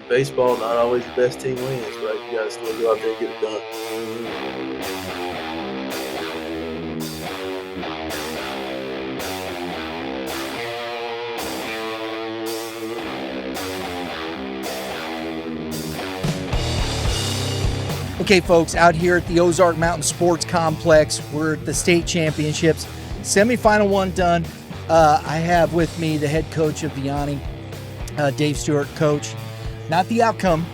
baseball, not always the best team wins, right? You got to still go out there and get it done. Okay, folks, out here at the Ozark Mountain Sports Complex, we're at the state championships. Semifinal one done. I have with me the head coach of Vianney, Dave Stewart, coach. Not the outcome,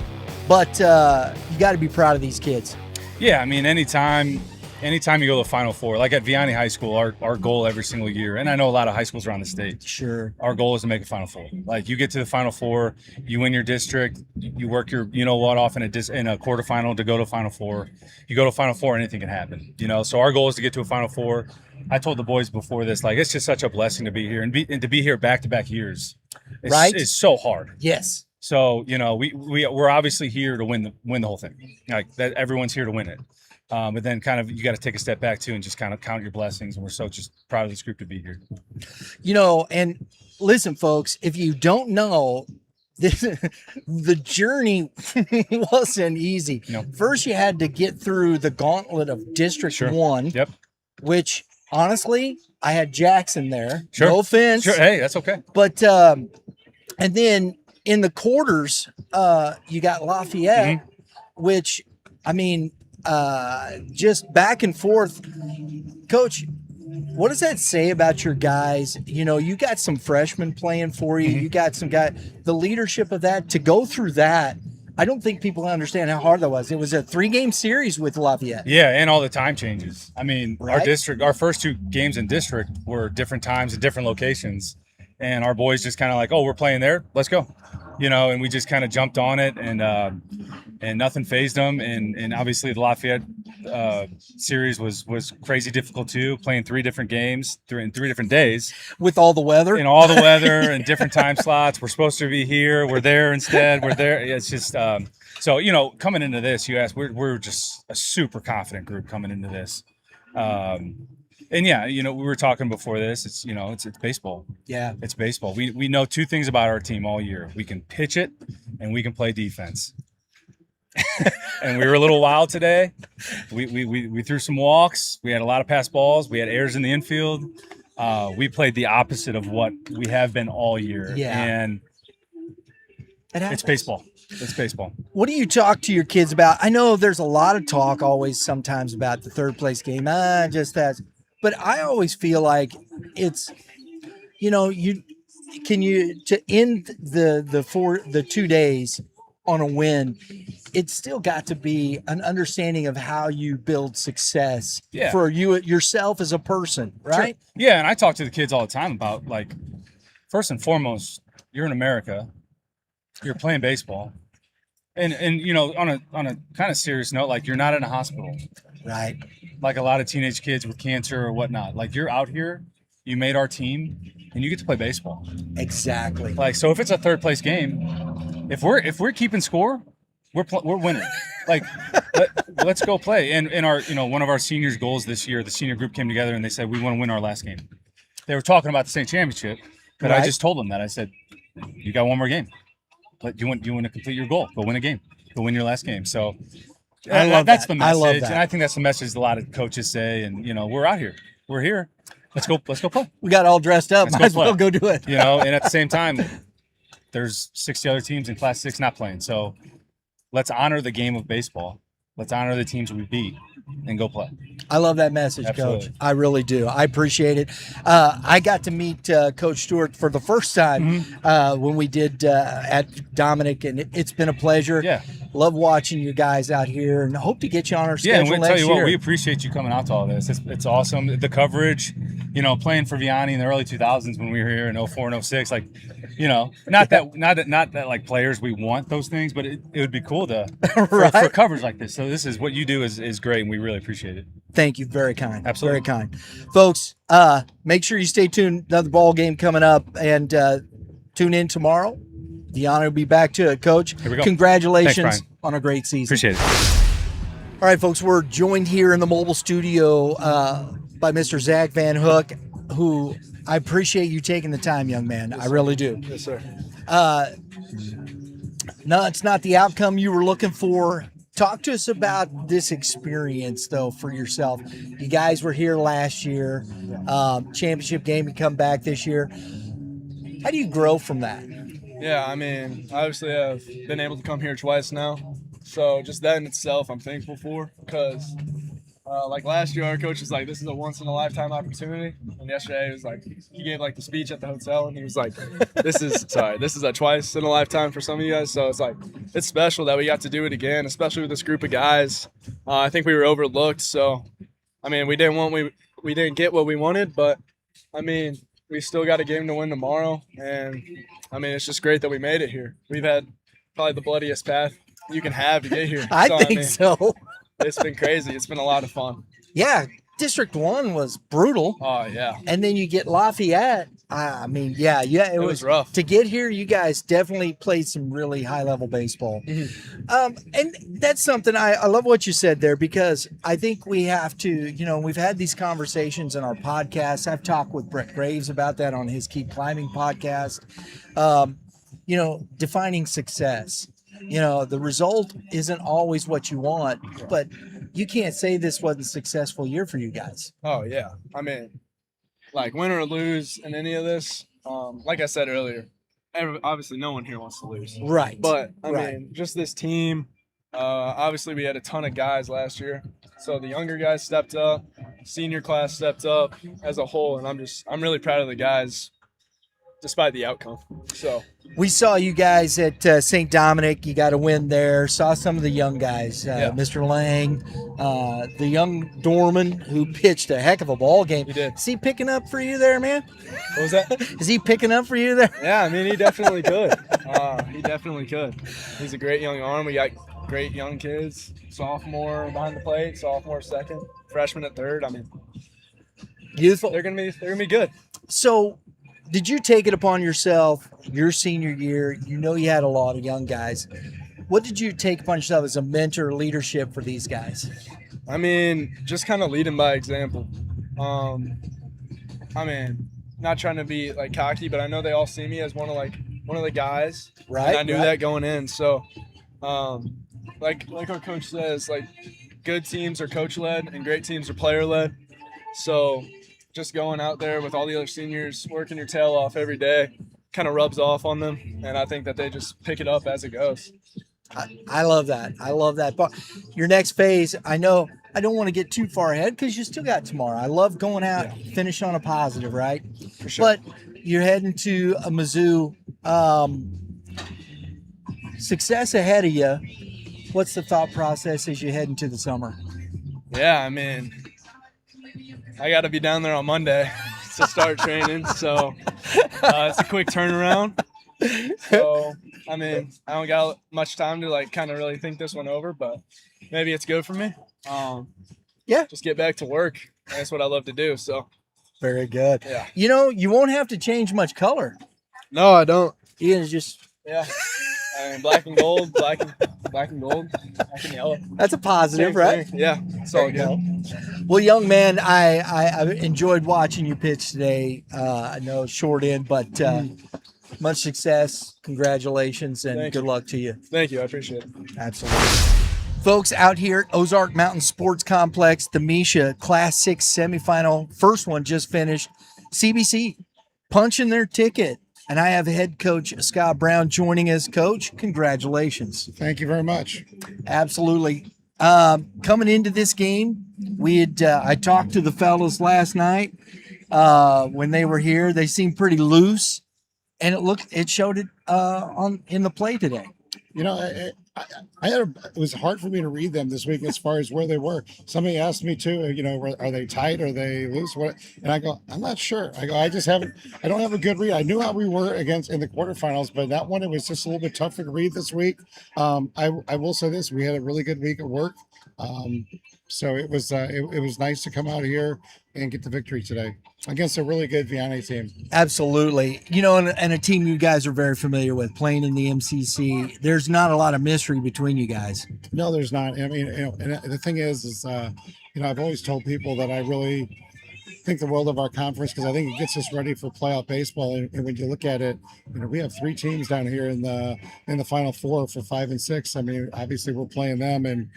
but you got to be proud of these kids. Yeah, I mean, anytime you go to the Final Four, like at Vianney High School, our goal every single year, and I know a lot of high schools around the state. Sure. Our goal is to make a Final Four. Like you get to the Final Four, you win your district, you work your off in a quarterfinal to go to Final Four. You go to Final Four, anything can happen. So our goal is to get to a Final Four. I told the boys before this, like it's just such a blessing to be here and to be here back-to-back years. It's so hard. Yes. So we're obviously here to win the whole thing. Like that, everyone's here to win it. But then kind of you got to take a step back too and just kind of count your blessings. And we're so just proud of this group to be here. And listen, folks, if you don't know, the journey wasn't easy. First, you had to get through the gauntlet of District 1, Yep. Which honestly, I had Jackson there. Sure. No offense. Sure. Hey, that's okay. But and then in the quarters, you got Lafayette, which I mean. Just back and forth. Coach, what does that say about your guys? You got some freshmen playing for you. You got some guys, the leadership of that, to go through that. I don't think people understand how hard that was. It was a 3-game series with Lafayette. Yeah, and all the time changes. I mean, Right? our first 2 games in district were different times at different locations. And our boys just kind of like, oh, we're playing there, let's go. And we just kind of jumped on it and nothing fazed them. And obviously the Lafayette series was crazy difficult too, playing 3 different games in 3 different days. With all the weather. And all the weather and different time slots. We're supposed to be here. We're there instead. We're there. It's just so, coming into this, you asked, we're just a super confident group coming into this. And yeah, we were talking before this. It's it's baseball. Yeah, it's baseball. We know 2 things about our team all year. We can pitch it, and we can play defense. And we were a little wild today. We threw some walks. We had a lot of pass balls. We had errors in the infield. We played the opposite of what we have been all year. Yeah, and it's baseball. It's baseball. What do you talk to your kids about? I know there's a lot of talk always sometimes about the 3rd place game. Just that. But I always feel like it's, to end the 2 days on a win, it's still got to be an understanding of how you build success for yourself as a person, right? Sure. Yeah, and I talk to the kids all the time about, like, first and foremost, you're in America, you're playing baseball, and on a kind of serious note, like, you're not in a hospital. Right. Like a lot of teenage kids with cancer or whatnot. Like, you're out here, you made our team, and you get to play baseball. Exactly. Like, so if it's a 3rd place game, if we're keeping score, we're winning. Like, let's go play. And our one of our seniors' goals this year, the senior group came together and they said we want to win our last game. They were talking about the state championship, but Right. I just told them that. I said, you got one more game. Do you want to complete your goal? Go win a game. Go win your last game. So. That's the message, I love that. and I think that's the message a lot of coaches say. And we're out here, we're here. Let's go play. We got all dressed up. Might as well go do it. And at the same time, there's 60 other teams in Class 6 not playing. So let's honor the game of baseball. Let's honor the teams we beat and go play. I love that message, Absolutely. Coach. I really do. I appreciate it. I got to meet Coach Stewart for the first time when we did at Dominic, and it's been a pleasure. Yeah. Love watching you guys out here, and hope to get you on our schedule and we'll next tell you year. what, we appreciate you coming out to all this. It's awesome. The coverage, playing for Vianney in the early 2000s when we were here in 04 and 06, like, not that like players we want those things, but it would be cool to for coverage like this. So this is what you do is great, and we really appreciate it. Thank you. Very kind. Absolutely. Very kind. Folks, make sure you stay tuned. Another ball game coming up, and tune in tomorrow. Vianney will be back to it, Coach. Here we go. Congratulations Thanks, on a great season. Appreciate it. All right, folks, we're joined here in the mobile studio by Mr. Zach Van Hook, who I appreciate you taking the time, young man. I really do. Yes, sir. No, it's not the outcome you were looking for. Talk to us about this experience, though, for yourself. You guys were here last year, championship game. You come back this year. How do you grow from that? Yeah, I mean, obviously I've been able to come here twice now. So just that in itself I'm thankful for, because like last year our coach was like, this is a once-in-a-lifetime opportunity. And yesterday he was like, he gave like the speech at the hotel and he was like, this is a twice-in-a-lifetime for some of you guys. So it's like, it's special that we got to do it again, especially with this group of guys. I think we were overlooked. So, I mean, we didn't get what we wanted, but I mean, we still got a game to win tomorrow, and I mean, it's just great that we made it here. We've had probably the bloodiest path you can have to get here. I think so. It's been crazy. It's been a lot of fun. Yeah, District 1 was brutal. Oh, yeah. And then you get Lafayette. I mean, yeah, it was rough. To get here, you guys definitely played some really high-level baseball. And that's something I love what you said there, because I think we have to, we've had these conversations in our podcast. I've talked with Brett Graves about that on his Keep Climbing podcast. Defining success. The result isn't always what you want, but you can't say this wasn't a successful year for you guys. Oh, yeah. I mean, like, win or lose in any of this, like I said earlier, obviously no one here wants to lose. Right. But, I mean, just this team, obviously we had a ton of guys last year. So the younger guys stepped up, senior class stepped up as a whole, and I'm really proud of the guys despite the outcome. So we saw you guys at St. Dominic. You got a win there. Saw some of the young guys, Mr. Lang, the young Dorman, who pitched a heck of a ball game. He did. Is he picking up for you there, man? What was that? Is he picking up for you there? Yeah, I mean, he definitely could. He definitely could. He's a great young arm. We got great young kids. Sophomore behind the plate, sophomore second, freshman at third. I mean, youthful. They're gonna be good. So, did you take it upon yourself your senior year? You had a lot of young guys. What did you take upon yourself as a mentor leadership for these guys? I mean, just kind of leading by example. I mean, not trying to be like cocky, but I know they all see me as one of the guys. Right. And I knew that going in. So, like our coach says, like, good teams are coach led and great teams are player led. So, just going out there with all the other seniors, working your tail off every day, kind of rubs off on them. And I think that they just pick it up as it goes. I love that. I love that. But your next phase, I know I don't want to get too far ahead because you still got tomorrow. I love going out, finish on a positive, right? For sure. But you're heading to a Mizzou. Success ahead of you. What's the thought process as you head into the summer? Yeah, I mean, I got to be down there on Monday to start training, so it's a quick turnaround. So, I mean, I don't got much time to like kind of really think this one over, but maybe it's good for me. Just get back to work. That's what I love to do. So very good. Yeah. You won't have to change much color. No, I don't. You can just I mean, black and gold, black and gold, black and yellow. That's a positive, Same right? thing. Yeah, it's all good. Well, young man, I enjoyed watching you pitch today. I know short end, but much success. Congratulations, and good luck to you. Thank you. I appreciate it. Absolutely. Folks, out here at Ozark Mountain Sports Complex, the Misha Class 6 semifinal. First one just finished. CBC punching their ticket. And I have head coach Scott Brown joining us. Coach, congratulations. Thank you very much. Absolutely. Coming into this game, I talked to the fellas last night when they were here. They seemed pretty loose, and it showed it in the play today. It was hard for me to read them this week as far as where they were. Somebody asked me too, are they tight? Are they loose? What? And I go, I'm not sure. I don't have a good read. I knew how we were in the quarterfinals, but that one, it was just a little bit tougher to read this week. I will say this, we had a really good week at work. So it was nice to come out here and get the victory today against a really good Vianney team. Absolutely. And a team you guys are very familiar with, playing in the MCC. There's not a lot of mystery between you guys. No, there's not. I mean, and the thing is I've always told people that I really think the world of our conference because I think it gets us ready for playoff baseball. And when you look at it, we have 3 teams down here in the Final Four for 5 and 6. I mean, obviously we're playing them, and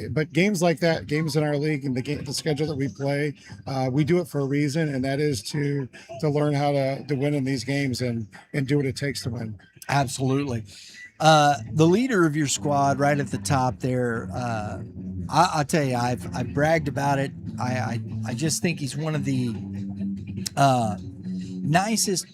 but games like that, games in our league and the schedule that we play, we do it for a reason, and that is to learn how to win in these games and do what it takes to win. Absolutely. The leader of your squad right at the top there, I'll tell you, I've bragged about it. I just think he's one of the nicest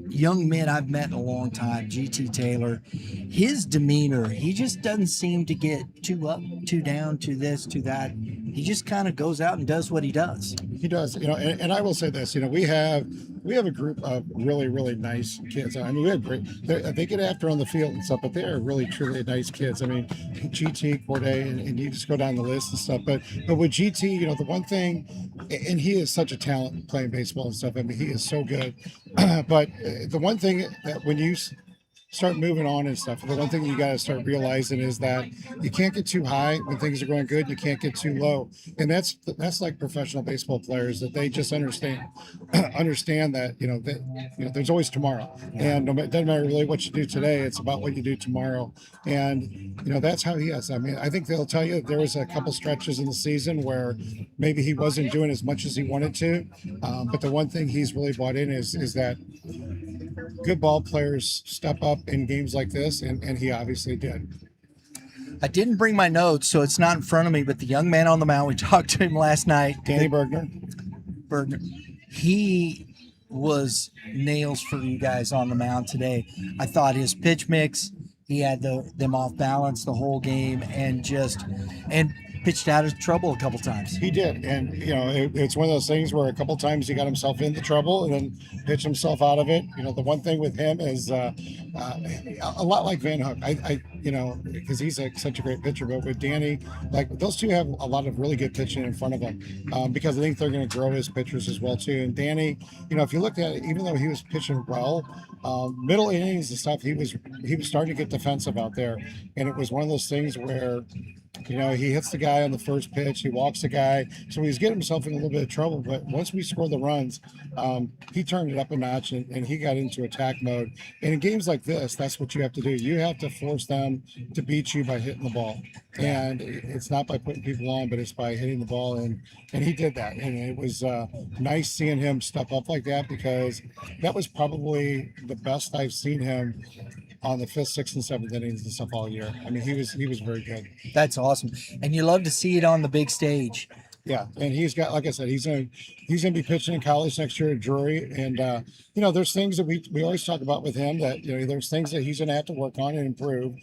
young men I've met in a long time, GT Taylor. His demeanor, he just doesn't seem to get too up, too down, too this, too that. He just kind of goes out and does what he does. He does, and I will say this, we have a group of really, really nice kids. I mean, we have great, they get after on the field and stuff, but they are really, truly nice kids. I mean, GT, Corday, and you just go down the list and stuff. But with GT, the one thing, and he is such a talent playing baseball and stuff. I mean, he is so good. But the one thing that when you start moving on and stuff, the one thing you got to start realizing is that you can't get too high when things are going good. You can't get too low, and that's like professional baseball players, that they just understand that there's always tomorrow, and it doesn't matter really what you do today. It's about what you do tomorrow, and that's how he is. I mean, I think they'll tell you there was a couple stretches in the season where maybe he wasn't doing as much as he wanted to, but the one thing he's really bought in is that good ball players step up in games like this, and he obviously did. I didn't bring my notes, so it's not in front of me, but the young man on the mound, we talked to him last night. Danny Bergner. He was nails for you guys on the mound today. I thought his pitch mix, he had them off balance the whole game, and pitched out of trouble a couple times. He did, and it's one of those things where a couple times he got himself into trouble and then pitched himself out of it. The one thing with him is a lot like Van Hook. I because he's such a great pitcher, but with Danny, like those two have a lot of really good pitching in front of them, because I think they're going to grow as pitchers as well too. And Danny, if you looked at it, even though he was pitching well, middle innings and stuff, he was starting to get defensive out there, and it was one of those things where he hits the guy on the first pitch, he walks the guy, so he's getting himself in a little bit of trouble. But once we scored the runs, he turned it up a notch, and he got into attack mode. And in games like this, that's what you have to do. You have to force them to beat you by hitting the ball, and it's not by putting people on, but it's by hitting the ball. And he did that, and it was nice seeing him step up like that, because that was probably the best I've seen him on the 5th, 6th, and 7th innings and stuff all year. I mean, he was very good. That's awesome, and you love to see it on the big stage. Yeah, and he's got, like I said, he's gonna be pitching in college next year at Drury, and there's things that we always talk about with him that there's things that he's gonna have to work on and improve,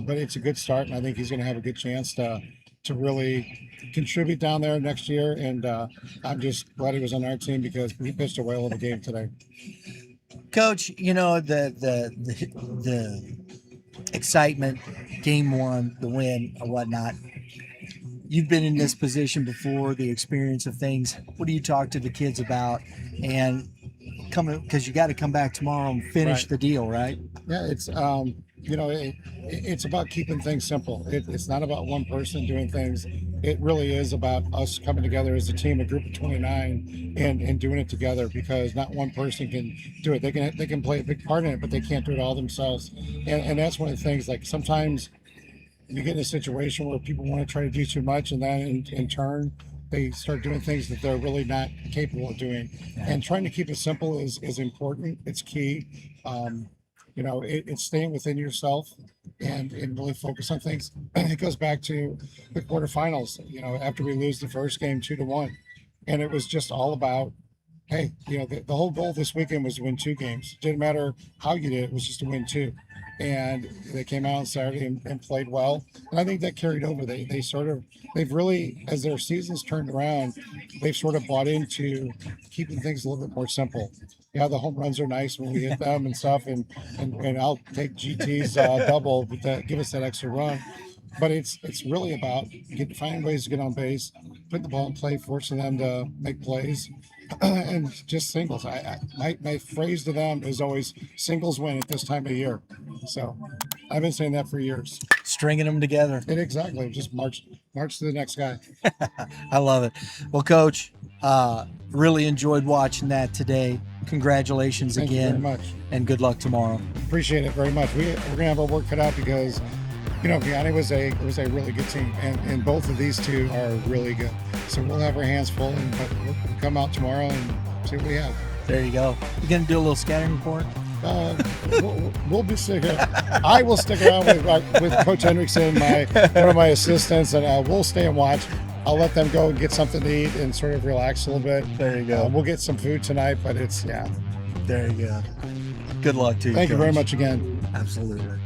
but it's a good start, and I think he's gonna have a good chance to really contribute down there next year. And I'm just glad he was on our team because he pitched a whale of a game today. Coach, the excitement, game one, the win or whatnot. You've been in this position before, the experience of things. What do you talk to the kids about? And because you got to come back tomorrow and finish the deal, right? Yeah, it's it's about keeping things simple. It's not about one person doing things. It really is about us coming together as a team, a group of 29, and doing it together, because not one person can do it. They can play a big part in it, but they can't do it all themselves. And that's one of the things, like sometimes you get in a situation where people want to try to do too much, and then in turn they start doing things that they're really not capable of doing. And trying to keep it simple is important. It's key. It's staying within yourself and really focus on things. It goes back to the quarterfinals, after we lose the first game 2-1, and it was just all about, hey, the whole goal this weekend was to win 2 games. It didn't matter how you did it, was just to win 2. And they came out on Saturday and played well. And I think that carried over. They've really, as their seasons turned around, they've sort of bought into keeping things a little bit more simple. Yeah, the home runs are nice when we hit them and stuff, and I'll take GT's double, but give us that extra run. But it's really about finding ways to get on base, putting the ball in play, forcing them to make plays, and just singles. My phrase to them is always singles win at this time of year. So I've been saying that for years. Stringing them together. And exactly, just march to the next guy. I love it. Well, Coach, Really enjoyed watching that today. Congratulations Thank you very again, much. and good luck tomorrow. Appreciate it very much. We're gonna have our work cut out because, you know, Vianney was a really good team, and both of these two are really good. So we'll have our hands full, but we'll come out tomorrow and see what we have. There you go. You gonna do a little scouting report? We'll be sticking. I will stick around with Coach Hendrickson, one of my assistants, and we'll stay and watch. I'll let them go and get something to eat and sort of relax a little bit. There you go. We'll get some food tonight, but There you go. Good luck to you. Thank you very Coach. much again. Absolutely.